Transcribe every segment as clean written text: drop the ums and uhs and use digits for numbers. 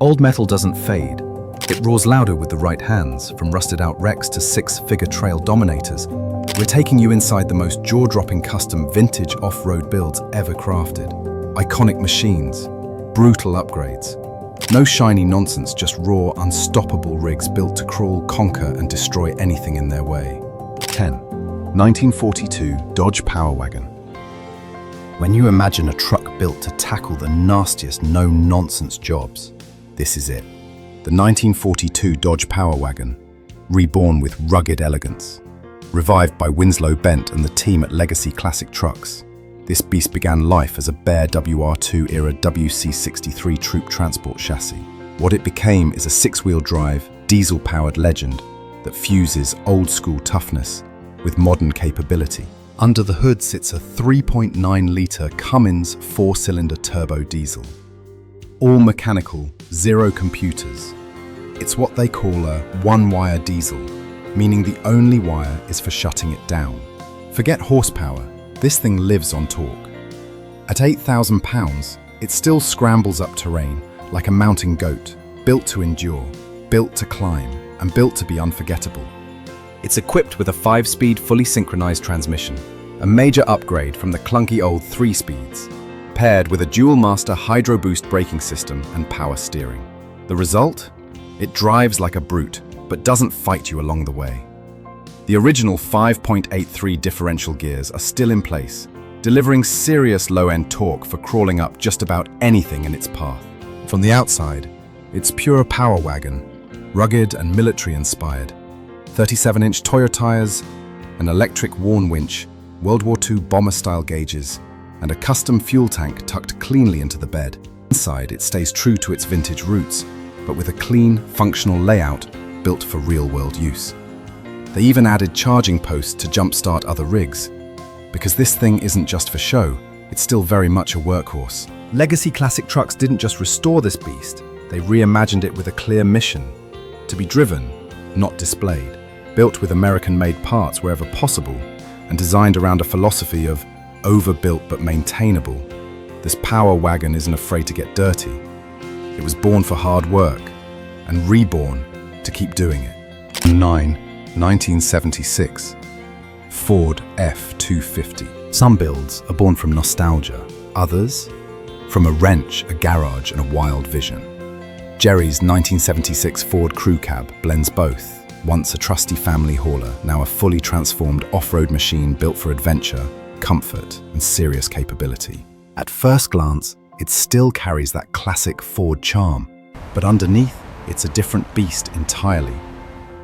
Old metal doesn't fade. It roars louder with the right hands, from rusted-out wrecks to six-figure trail dominators. We're taking you inside the most jaw-dropping custom vintage off-road builds ever crafted. Iconic machines, brutal upgrades. No shiny nonsense, just raw, unstoppable rigs built to crawl, conquer, and destroy anything in their way. 10. 1942 Dodge Power Wagon. When you imagine a truck built to tackle the nastiest no-nonsense jobs, this is it. The 1942 Dodge Power Wagon, reborn with rugged elegance. Revived by Winslow Bent and the team at Legacy Classic Trucks, this beast began life as a bare WRII-era WC63 troop transport chassis. What it became is a six-wheel drive, diesel-powered legend that fuses old-school toughness with modern capability. Under the hood sits a 3.9-litre Cummins four-cylinder turbo diesel. All mechanical, zero computers. It's what they call a one-wire diesel, meaning the only wire is for shutting it down. Forget horsepower, this thing lives on torque. At 8,000 pounds, it still scrambles up terrain like a mountain goat, built to endure, built to climb, and built to be unforgettable. It's equipped with a 5-speed fully synchronized transmission, a major upgrade from the clunky old 3-speeds, paired with a dual-master hydro boost braking system and power steering. The result? It drives like a brute, but doesn't fight you along the way. The original 5.83 differential gears are still in place, delivering serious low-end torque for crawling up just about anything in its path. From the outside, it's pure power wagon, rugged and military-inspired. 37-inch Toyo tires, an electric Warn winch, World War II bomber-style gauges, and a custom fuel tank tucked cleanly into the bed. Inside, it stays true to its vintage roots, but with a clean, functional layout built for real-world use. They even added charging posts to jumpstart other rigs. Because this thing isn't just for show, it's still very much a workhorse. Legacy Classic Trucks didn't just restore this beast, they reimagined it with a clear mission: to be driven, not displayed. Built with American-made parts wherever possible, and designed around a philosophy of overbuilt but maintainable, this power wagon isn't afraid to get dirty. It was born for hard work, and reborn to keep doing it. 1976 Ford F250. Some builds are born from nostalgia, others from a wrench, a garage, and a wild vision. Jerry's 1976 Ford Crew Cab blends both. Once a trusty family hauler, now a fully transformed off-road machine built for adventure, comfort, and serious capability. At first glance, it still carries that classic Ford charm, but underneath, it's a different beast entirely.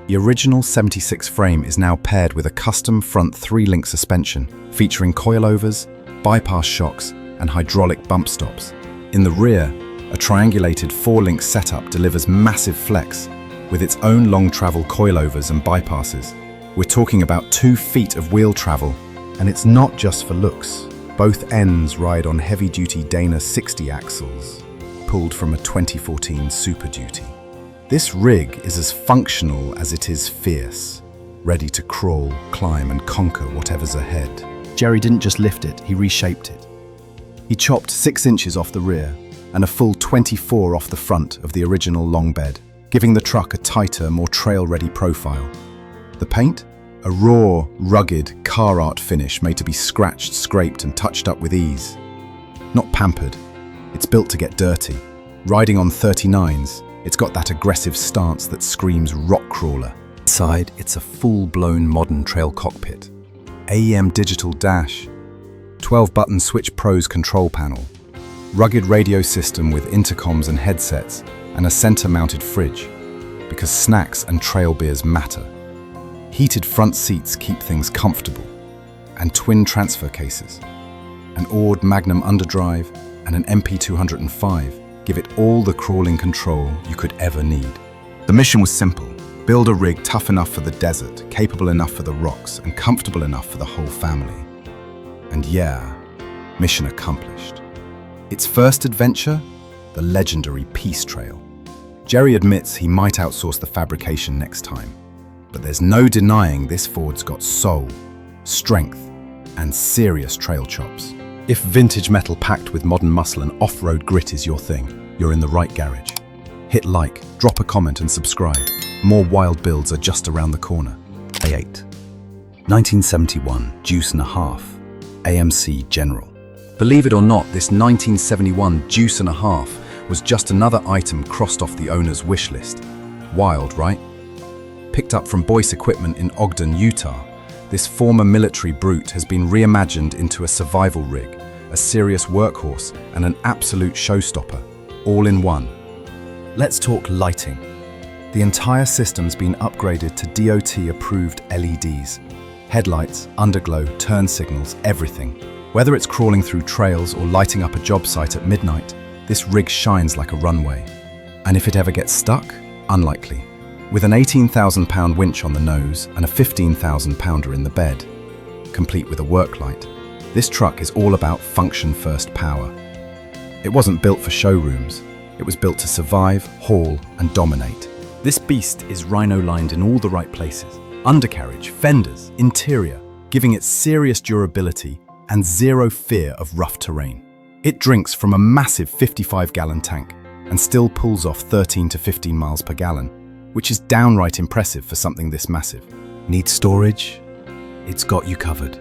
The original 76 frame is now paired with a custom front 3-link suspension, featuring coilovers, bypass shocks, and hydraulic bump stops. In the rear, a triangulated 4-link setup delivers massive flex, with its own long travel coilovers and bypasses. We're talking about 2 feet of wheel travel, and it's not just for looks. Both ends ride on heavy-duty Dana 60 axles, pulled from a 2014 Super Duty. This rig is as functional as it is fierce, ready to crawl, climb, and conquer whatever's ahead. Jerry didn't just lift it, he reshaped it. He chopped 6 inches off the rear and a full 24 off the front of the original long bed, giving the truck a tighter, more trail-ready profile. The paint? A raw, rugged, car art finish made to be scratched, scraped, and touched up with ease. Not pampered, it's built to get dirty. Riding on 39s, it's got that aggressive stance that screams rock crawler. Inside, it's a full-blown modern trail cockpit. AEM digital dash, 12-button Switch Pro's control panel, rugged radio system with intercoms and headsets, and a center-mounted fridge, because snacks and trail beers matter. Heated front seats keep things comfortable, and twin transfer cases. An Ord Magnum underdrive and an MP205 give it all the crawling control you could ever need. The mission was simple: build a rig tough enough for the desert, capable enough for the rocks, and comfortable enough for the whole family. And yeah, mission accomplished. Its first adventure? The legendary Peace Trail. Jerry admits he might outsource the fabrication next time, but there's no denying this Ford's got soul, strength, and serious trail chops. If vintage metal packed with modern muscle and off-road grit is your thing, you're in the right garage. Hit like, drop a comment and subscribe. More wild builds are just around the corner. A8. 1971 Deuce-and-a-Half AMC General. Believe it or not, this 1971 Deuce-and-a-Half was just another item crossed off the owner's wish list. Wild, right? Picked up from Boyce Equipment in Ogden, Utah, this former military brute has been reimagined into a survival rig, a serious workhorse, and an absolute showstopper, all in one. Let's talk lighting. The entire system's been upgraded to DOT-approved LEDs. Headlights, underglow, turn signals, everything. Whether it's crawling through trails or lighting up a job site at midnight, this rig shines like a runway. And if it ever gets stuck? Unlikely. With an 18,000-pound winch on the nose and a 15,000-pounder in the bed, complete with a work light, this truck is all about function-first power. It wasn't built for showrooms. It was built to survive, haul, and dominate. This beast is rhino-lined in all the right places. Undercarriage, fenders, interior, giving it serious durability and zero fear of rough terrain. It drinks from a massive 55-gallon tank and still pulls off 13 to 15 miles per gallon, which is downright impressive for something this massive. Need storage? It's got you covered.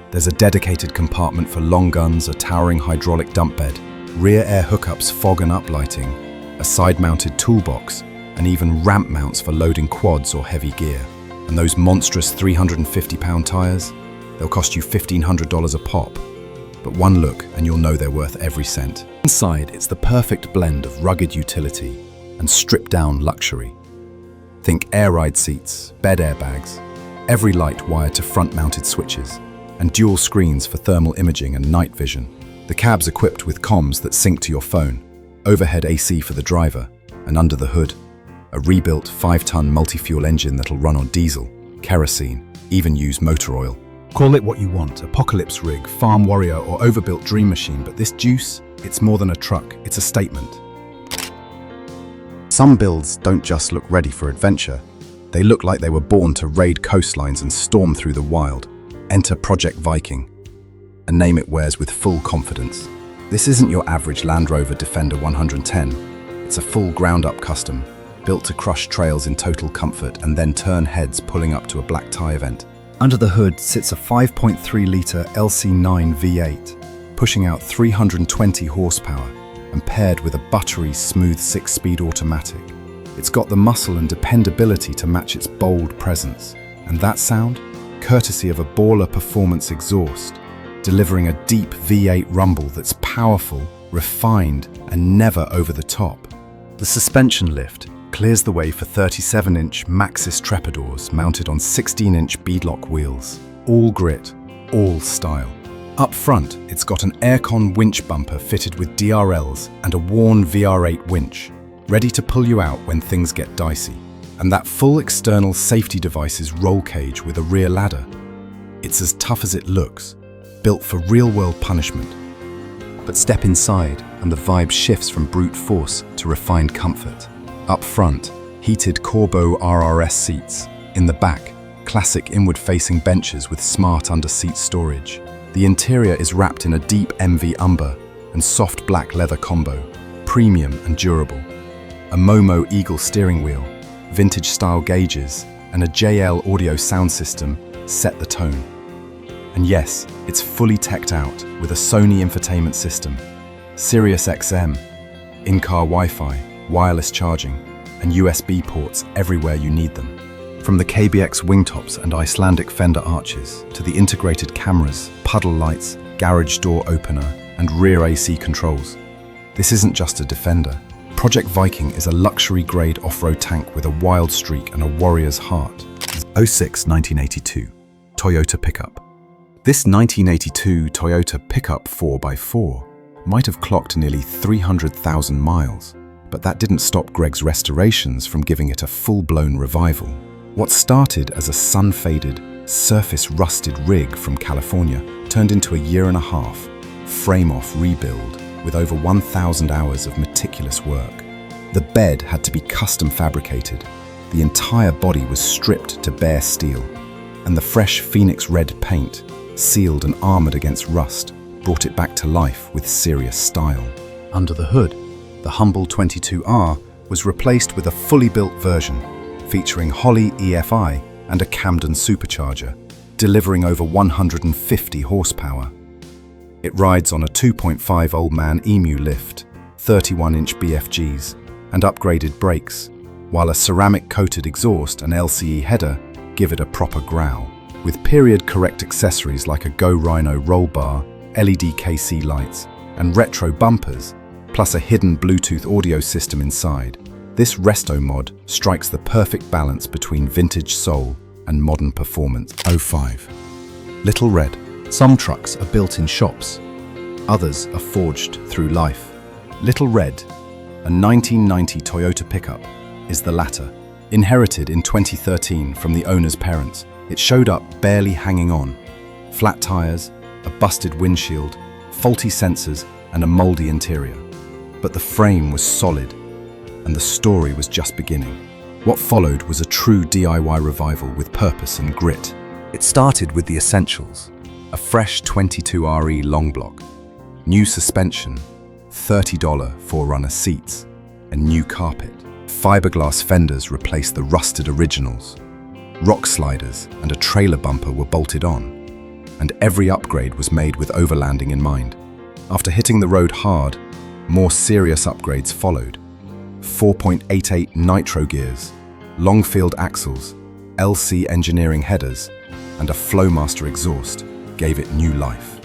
There's a dedicated compartment for long guns, a towering hydraulic dump bed, rear air hookups, fog and uplighting, a side-mounted toolbox, and even ramp mounts for loading quads or heavy gear. And those monstrous 350-pound tires? They'll cost you $1,500 a pop. But one look and you'll know they're worth every cent. Inside, it's the perfect blend of rugged utility and stripped-down luxury. Think air ride seats, bed airbags, every light wired to front-mounted switches, and dual screens for thermal imaging and night vision. The cab's equipped with comms that sync to your phone, overhead AC for the driver, and under the hood, a rebuilt 5-ton multi-fuel engine that'll run on diesel, kerosene, even use motor oil. Call it what you want, apocalypse rig, farm warrior, or overbuilt dream machine, but this Deuce, it's more than a truck, it's a statement. Some builds don't just look ready for adventure. They look like they were born to raid coastlines and storm through the wild. Enter Project Viking, a name it wears with full confidence. This isn't your average Land Rover Defender 110. It's a full ground-up custom, built to crush trails in total comfort and then turn heads pulling up to a black tie event. Under the hood sits a 5.3-litre LC9 V8, pushing out 320 horsepower, and paired with a buttery, smooth 6-speed automatic. It's got the muscle and dependability to match its bold presence. And that sound? Courtesy of a baller performance exhaust, delivering a deep V8 rumble that's powerful, refined, and never over the top. The suspension lift clears the way for 37-inch Maxxis Trepadors mounted on 16-inch beadlock wheels. All grit, all style. Up front, it's got an aircon winch bumper fitted with DRLs and a worn VR8 winch, ready to pull you out when things get dicey. And that full external safety device's roll cage with a rear ladder. It's as tough as it looks, built for real-world punishment. But step inside and the vibe shifts from brute force to refined comfort. Up front, heated Corbeau RRS seats. In the back, classic inward-facing benches with smart under-seat storage. The interior is wrapped in a deep MV umber and soft black leather combo, premium and durable. A Momo Eagle steering wheel, vintage-style gauges, and a JL audio sound system set the tone. And yes, it's fully teched out with a Sony infotainment system, Sirius XM, in-car Wi-Fi, wireless charging, and USB ports everywhere you need them. From the KBX wingtops and Icelandic fender arches to the integrated cameras, puddle lights, garage door opener, and rear AC controls. This isn't just a Defender. Project Viking is a luxury-grade off-road tank with a wild streak and a warrior's heart. 06-1982 Toyota pickup. This 1982 Toyota pickup 4x4 might have clocked nearly 300,000 miles, but that didn't stop Greg's restorations from giving it a full-blown revival. What started as a sun-faded, surface-rusted rig from California turned into a year-and-a-half frame-off rebuild with over 1,000 hours of meticulous work. The bed had to be custom fabricated, the entire body was stripped to bare steel, and the fresh Phoenix red paint, sealed and armored against rust, brought it back to life with serious style. Under the hood, the humble 22R was replaced with a fully built version featuring Holley EFI and a Camden supercharger, delivering over 150 horsepower. It rides on a 2.5 Old Man Emu lift, 31-inch BFGs, and upgraded brakes, while a ceramic-coated exhaust and LCE header give it a proper growl. With period-correct accessories like a Go Rhino roll bar, LED KC lights, and retro bumpers, plus a hidden Bluetooth audio system inside, this Resto Mod strikes the perfect balance between vintage soul and modern performance. 05. Little Red. Some trucks are built in shops, others are forged through life. Little Red, a 1990 Toyota pickup, is the latter. Inherited in 2013 from the owner's parents, it showed up barely hanging on. Flat tires, a busted windshield, faulty sensors, and a moldy interior. But the frame was solid, and the story was just beginning. What followed was a true DIY revival with purpose and grit. It started with the essentials: a fresh 22RE long block, new suspension, $30 4Runner seats, and new carpet. Fiberglass fenders replaced the rusted originals. Rock sliders and a trailer bumper were bolted on, and every upgrade was made with overlanding in mind. After hitting the road hard, more serious upgrades followed. 4.88 nitro gears, long-field axles, LC engineering headers, and a Flowmaster exhaust gave it new life.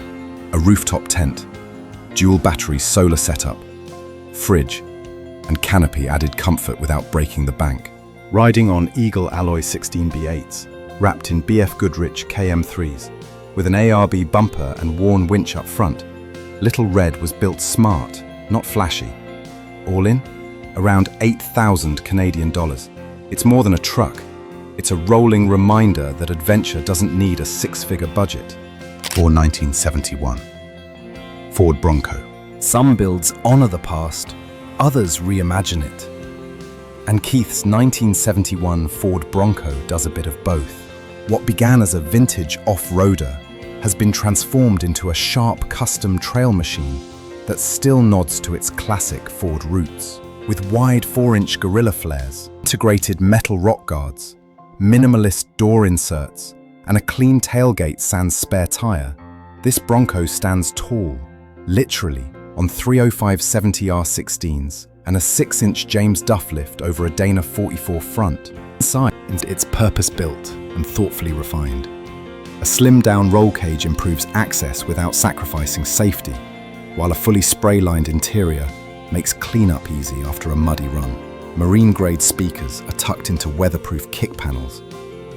A rooftop tent, dual battery solar setup, fridge, and canopy added comfort without breaking the bank. Riding on Eagle Alloy 16B8s, wrapped in BF Goodrich KM3s, with an ARB bumper and worn winch up front, Little Red was built smart, not flashy. All in, around 8,000 Canadian dollars. It's more than a truck. It's a rolling reminder that adventure doesn't need a six-figure budget. Or 1971. Ford Bronco. Some builds honor the past, others reimagine it. And Keith's 1971 Ford Bronco does a bit of both. What began as a vintage off-roader has been transformed into a sharp custom trail machine that still nods to its classic Ford roots. With wide 4-inch Gorilla flares, integrated metal rock guards, minimalist door inserts, and a clean tailgate sans spare tire, this Bronco stands tall, literally, on 305/70R16s and a 6-inch James Duff lift over a Dana 44 front. Inside, it's purpose-built and thoughtfully refined. A slimmed-down roll cage improves access without sacrificing safety, while a fully spray-lined interior makes cleanup easy after a muddy run. Marine-grade speakers are tucked into weatherproof kick panels,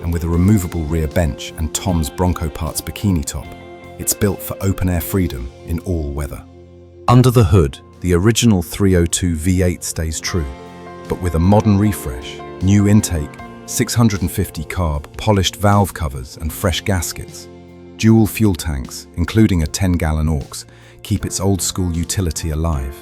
and with a removable rear bench and Tom's Bronco Parts bikini top, it's built for open-air freedom in all weather. Under the hood, the original 302 V8 stays true, but with a modern refresh, new intake, 650 carb, polished valve covers and fresh gaskets. Dual fuel tanks, including a 10-gallon aux, keep its old-school utility alive.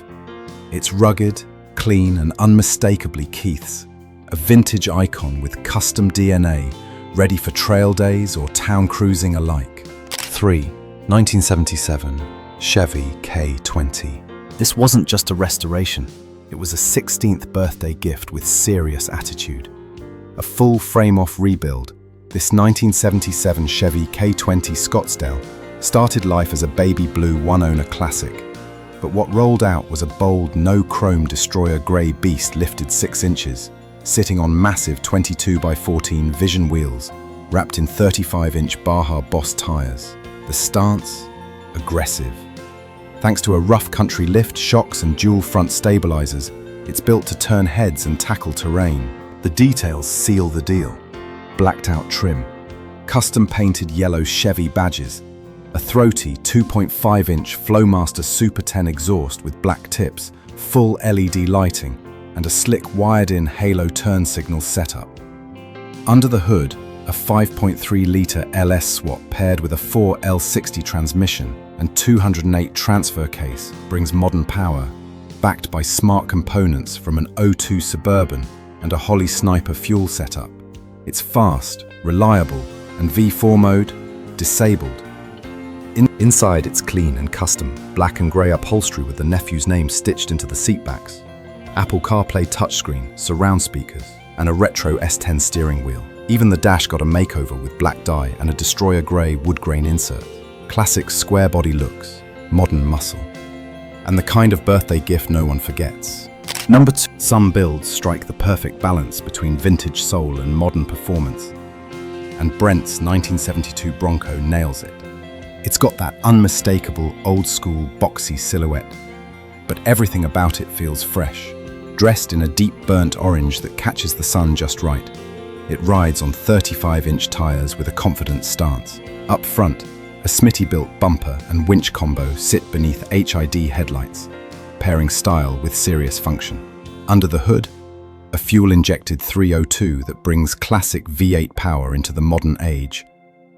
It's rugged, clean and unmistakably Keith's, a vintage icon with custom DNA, ready for trail days or town cruising alike. 3. 1977 Chevy K20. This wasn't just a restoration, it was a 16th birthday gift with serious attitude. A full frame-off rebuild, this 1977 Chevy K20 Scottsdale started life as a baby blue one-owner classic, but what rolled out was a bold no-chrome destroyer grey beast lifted 6 inches, sitting on massive 22x14 Vision wheels, wrapped in 35-inch Baja Boss tires. The stance? Aggressive. Thanks to a rough country lift, shocks and dual front stabilizers, it's built to turn heads and tackle terrain. The details seal the deal. Blacked out trim, custom painted yellow Chevy badges, a throaty 2.5-inch Flowmaster Super 10 exhaust with black tips, full LED lighting, and a slick wired-in halo turn signal setup. Under the hood, a 5.3-litre LS swap paired with a 4L60 transmission and 208 transfer case brings modern power, backed by smart components from an 02 Suburban and a Holley Sniper fuel setup. It's fast, reliable, and V4 mode, disabled. Inside it's clean and custom, black and grey upholstery with the nephew's name stitched into the seatbacks. Apple CarPlay touchscreen, surround speakers, and a retro S10 steering wheel. Even the dash got a makeover with black dye and a destroyer grey wood grain insert. Classic square body looks, modern muscle, and the kind of birthday gift no one forgets. Number 2. Some builds strike the perfect balance between vintage soul and modern performance, and Brent's 1972 Bronco nails it. It's got that unmistakable, old-school, boxy silhouette, but everything about it feels fresh, dressed in a deep burnt orange that catches the sun just right. It rides on 35-inch tires with a confident stance. Up front, a Smitty-built bumper and winch combo sit beneath HID headlights, pairing style with serious function. Under the hood, a fuel-injected 302 that brings classic V8 power into the modern age,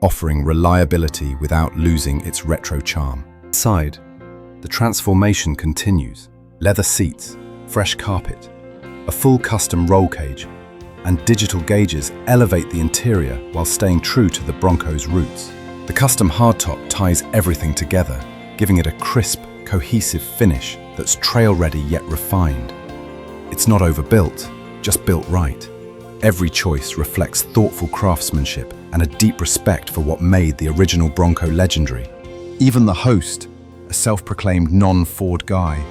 offering reliability without losing its retro charm. Inside, the transformation continues. Leather seats, fresh carpet, a full custom roll cage, and digital gauges elevate the interior while staying true to the Bronco's roots. The custom hardtop ties everything together, giving it a crisp, cohesive finish that's trail-ready yet refined. It's not overbuilt, just built right. Every choice reflects thoughtful craftsmanship and a deep respect for what made the original Bronco legendary. Even the host, a self-proclaimed non-Ford guy,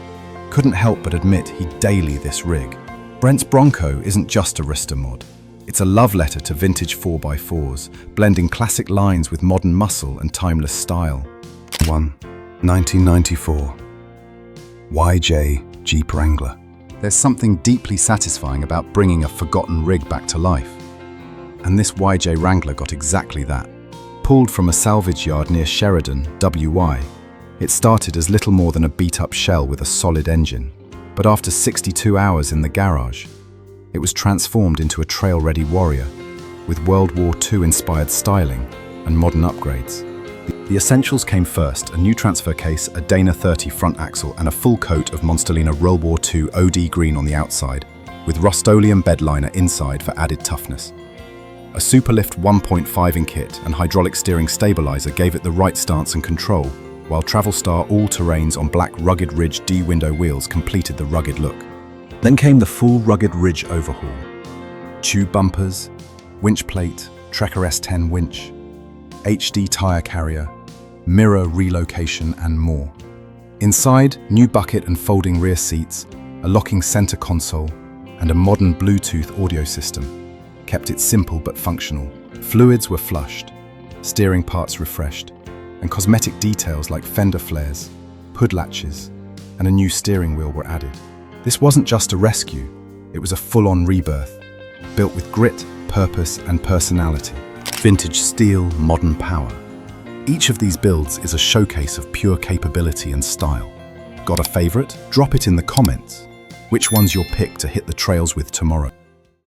couldn't help but admit he'd daily this rig. Brent's Bronco isn't just a Resto Mod. It's a love letter to vintage 4x4s, blending classic lines with modern muscle and timeless style. 1. 1994. YJ Jeep Wrangler. There's something deeply satisfying about bringing a forgotten rig back to life. And this YJ Wrangler got exactly that. Pulled from a salvage yard near Sheridan, WI, it started as little more than a beat-up shell with a solid engine. But after 62 hours in the garage, it was transformed into a trail-ready warrior with World War II-inspired styling and modern upgrades. The essentials came first: a new transfer case, a Dana 30 front axle, and a full coat of Monsterlina World War II OD green on the outside, with Rust-Oleum bed liner inside for added toughness. A Superlift 1.5-in kit and hydraulic steering stabilizer gave it the right stance and control, while Travelstar all-terrains on black Rugged Ridge D-window wheels completed the rugged look. Then came the full Rugged Ridge overhaul. Tube bumpers, winch plate, Trekker S10 winch, HD tire carrier, mirror relocation, and more. Inside, new bucket and folding rear seats, a locking center console, and a modern Bluetooth audio system kept it simple but functional. Fluids were flushed, steering parts refreshed, and cosmetic details like fender flares, hood latches, and a new steering wheel were added. This wasn't just a rescue, it was a full-on rebirth, built with grit, purpose, and personality. Vintage steel, modern power. Each of these builds is a showcase of pure capability and style. Got a favorite? Drop it in the comments. Which one's your pick to hit the trails with tomorrow?